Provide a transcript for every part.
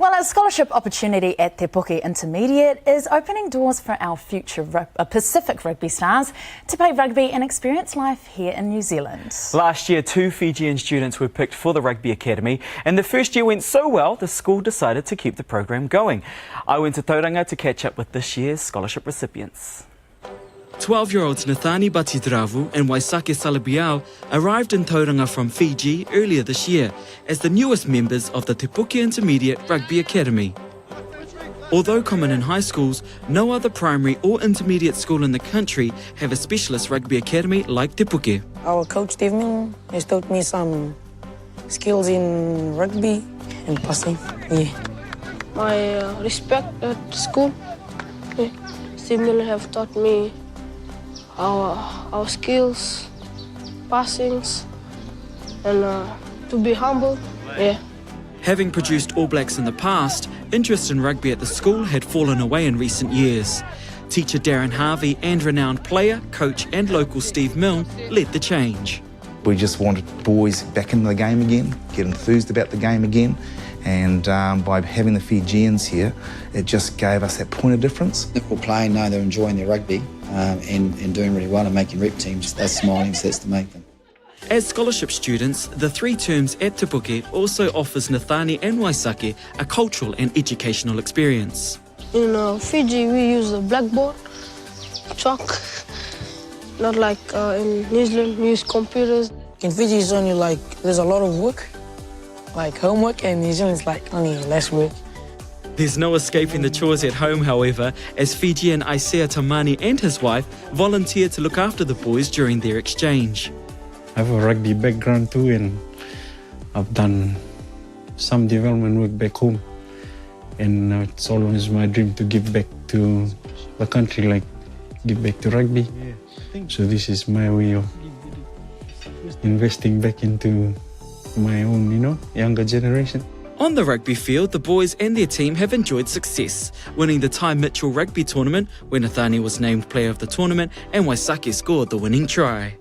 Well, a scholarship opportunity at Te Puke Intermediate is opening doors for our future Pacific rugby stars to play rugby and experience life here in New Zealand. Last year, 2 Fijian students were picked for the Rugby Academy, and the first year went so well, the school decided to keep the program going. I went to Tauranga to catch up with this year's scholarship recipients. 12-year-olds Nathani Batidravu and Waisake Salabiao arrived in Tauranga from Fiji earlier this year as the newest members of the Te Puke Intermediate Rugby Academy. Although common in high schools, no other primary or intermediate school in the country have a specialist rugby academy like Te Puke. Our coach Steve Milne has taught me some skills in rugby and passing. My respect at school. Steve Milne have taught me our skills, passings, and to be humble. Having produced All Blacks in the past, interest in rugby at the school had fallen away in recent years. Teacher Darren Harvey and renowned player, coach and local Steve Milne led the change. We just wanted boys back in the game again, get enthused about the game again, and by having the Fijians here, it just gave us that point of difference. People playing know they're enjoying their rugby and doing really well and making rep teams. They're smiling, so that's the main thing. As scholarship students, the 3 terms at Te Puke also offers Nathani and Waisake a cultural and educational experience. In Fiji, we use a blackboard, chalk, not like in New Zealand, we use computers. In Fiji, it's only there's a lot of work, like homework, and New Zealand, it's only less work. There's no escaping the chores at home, however, as Fijian Isaiah Tamani and his wife volunteered to look after the boys during their exchange. I have a rugby background too, and I've done some development work back home. And it's always my dream to give back to the country, give back to rugby. So this is my way of investing back into my own, younger generation. On the rugby field, the boys and their team have enjoyed success, winning the Ty Mitchell Rugby Tournament, where Nathani was named Player of the Tournament and Waisake scored the winning try.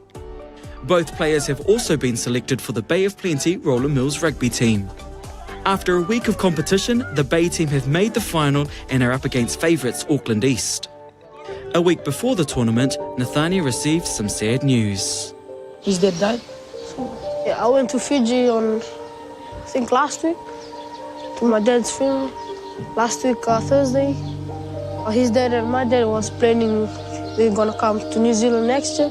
Both players have also been selected for the Bay of Plenty Roller Mills rugby team. After a week of competition, the Bay team have made the final and are up against favourites Auckland East. A week before the tournament, Nathani received some sad news. His dad died. I went to Fiji on, I think last week, to my dad's funeral. Last week, Thursday. His dad and my dad was planning they're gonna come to New Zealand next year.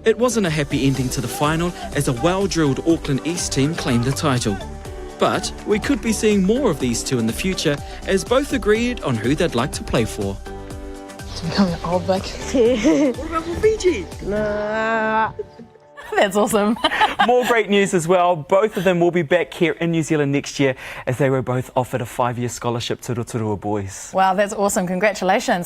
It wasn't a happy ending to the final as a well-drilled Auckland East team claimed the title. But we could be seeing more of these two in the future as both agreed on who they'd like to play for. To become an All Black. What about for Fiji? Nah. That's awesome. More great news as well. Both of them will be back here in New Zealand next year as they were both offered a 5-year scholarship to Rotorua boys. Wow, that's awesome. Congratulations.